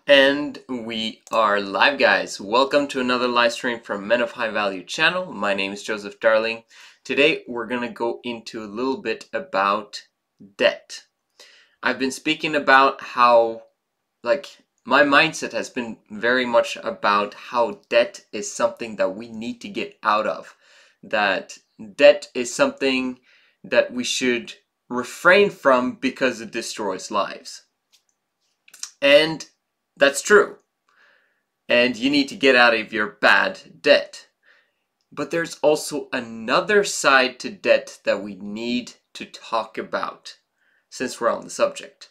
And we are live, guys. Welcome to another live stream from Men of High Value channel. My name is Joseph Darling. Today we're going to go into a little bit about debt. I've been speaking about how, my mindset has been very much about how debt is something that we need to get out of. That debt is something that we should refrain from because it destroys lives. And that's true. And you need to get out of your bad debt. But there's also another side to debt that we need to talk about since we're on the subject.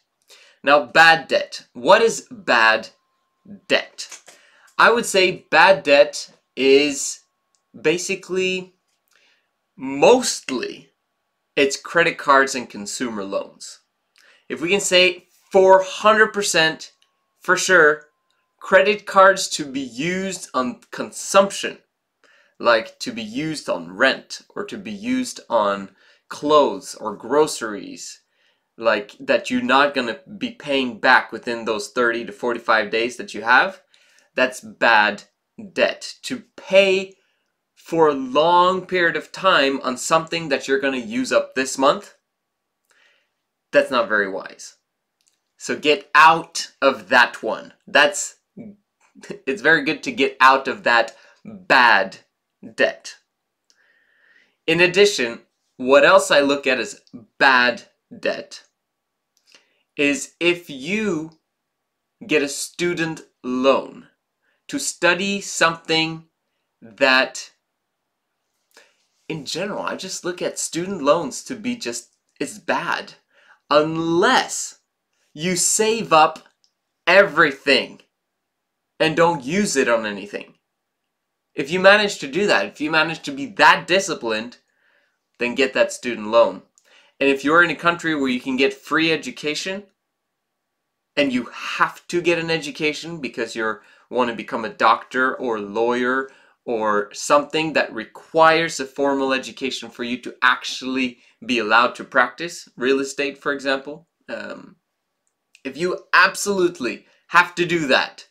Now, bad debt. What is bad debt? I would say bad debt is basically, mostly, it's credit cards and consumer loans. If we can say 400% for sure, credit cards to be used on consumption, like to be used on rent or to be used on clothes or groceries, like that you're not going to be paying back within those 30 to 45 days that you have, that's bad debt. To pay for a long period of time on something that you're going to use up this month, that's not very wise. So get out of that one. It's very good to get out of that bad debt. In addition, what else I look at as bad debt is if you get a student loan to study something that, in general, I just look at student loans to be it's bad. Unless you save up everything and don't use it on anything. If you manage to do that, if you manage to be that disciplined, then get that student loan. And if you're in a country where you can get free education, and you have to get an education because you want to become a doctor or lawyer or something that requires a formal education for you to actually be allowed to practice real estate, for example, if you absolutely have to do that,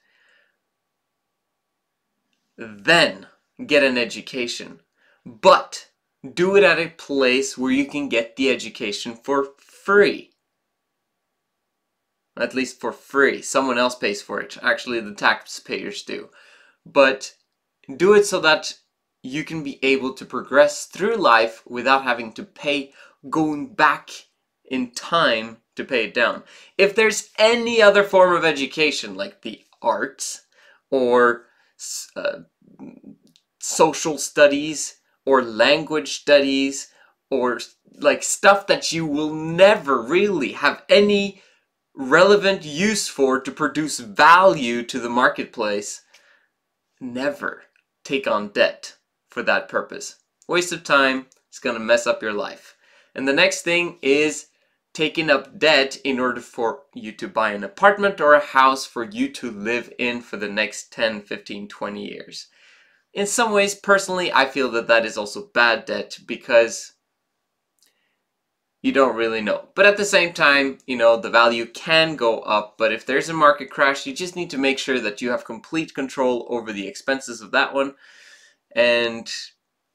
then get an education. But do it at a place where you can get the education for free. At least for free. Someone else pays for it. Actually, the taxpayers do. But do it so that you can be able to progress through life without having to pay, going back in time to pay it down. If there's any other form of education, like the arts or social studies or language studies or like stuff that you will never really have any relevant use for to produce value to the marketplace, never take on debt for that purpose. Waste of time. It's going to mess up your life. And the next thing is taking up debt in order for you to buy an apartment or a house for you to live in for the next 10, 15, 20 years. In some ways, personally, I feel that that is also bad debt because you don't really know. But at the same time, the value can go up, but if there's a market crash, you just need to make sure that you have complete control over the expenses of that one. And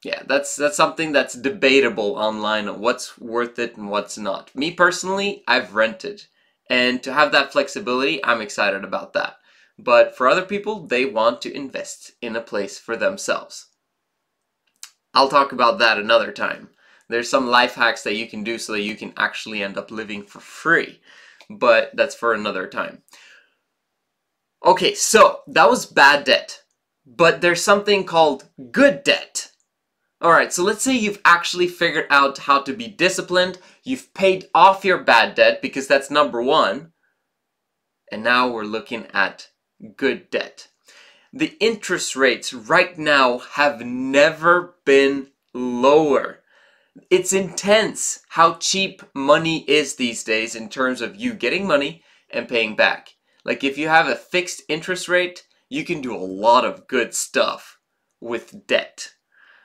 yeah, that's something that's debatable online, what's worth it and what's not. Me personally, I've rented. And to have that flexibility, I'm excited about that. But for other people, they want to invest in a place for themselves. I'll talk about that another time. There's some life hacks that you can do so that you can actually end up living for free. But that's for another time. Okay, so that was bad debt. But there's something called good debt. Alright, so let's say you've actually figured out how to be disciplined, you've paid off your bad debt because that's number one, and now we're looking at good debt. The interest rates right now have never been lower. It's intense how cheap money is these days in terms of you getting money and paying back. Like if you have a fixed interest rate, you can do a lot of good stuff with debt.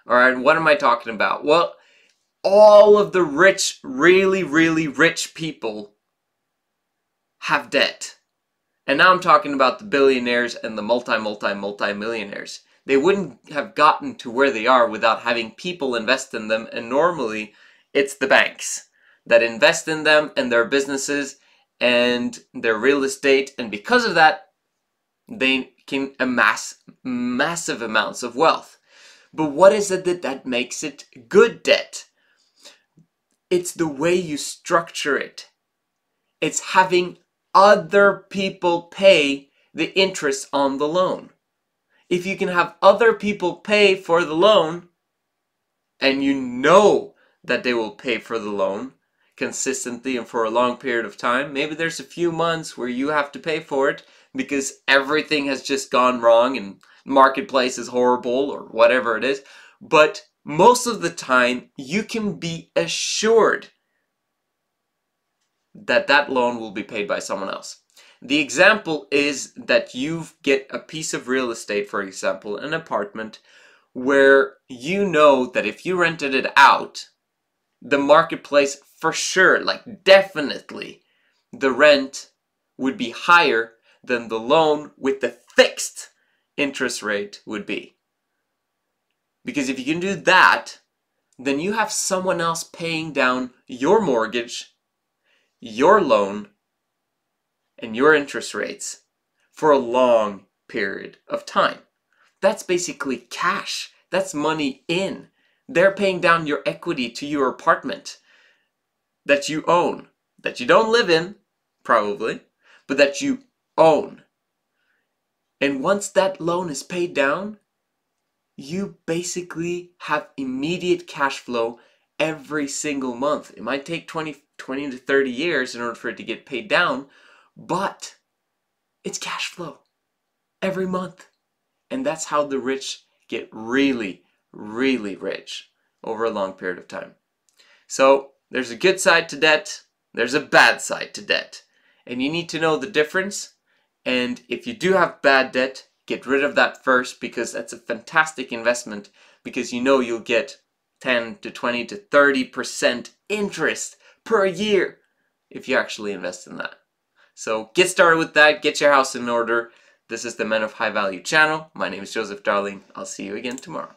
Alright, what am I talking about? Well, all of the rich, really, really rich people have debt. And now I'm talking about the billionaires and the multi-millionaires. They wouldn't have gotten to where they are without having people invest in them, and normally it's the banks that invest in them and their businesses and their real estate, and because of that, they can amass massive amounts of wealth. But what is it that makes it good debt? It's the way you structure it. It's having other people pay the interest on the loan. If you can have other people pay for the loan, and you know that they will pay for the loan consistently and for a long period of time, maybe there's a few months where you have to pay for it because everything has just gone wrong and marketplace is horrible or whatever it is, but most of the time you can be assured that that loan will be paid by someone else. The example is that you get a piece of real estate, for example, an apartment, where you know that if you rented it out, the marketplace for sure, like definitely, the rent would be higher than the loan with the fixed interest rate would be. Because if you can do that, then you have someone else paying down your mortgage, your loan, and your interest rates for a long period of time. That's basically cash. That's money in. They're paying down your equity to your apartment that you own, that you don't live in, probably, but that you own. And once that loan is paid down, you basically have immediate cash flow every single month. It might take 20 to 30 years in order for it to get paid down, but it's cash flow every month. And that's how the rich get really, really rich over a long period of time. So there's a good side to debt, there's a bad side to debt. And you need to know the difference. And if you do have bad debt, get rid of that first, because that's a fantastic investment, because you know you'll get 10 to 20 to 30% interest per year if you actually invest in that. So get started with that, get your house in order. This is the Men of High Value channel. My name is Joseph Darling. I'll see you again tomorrow.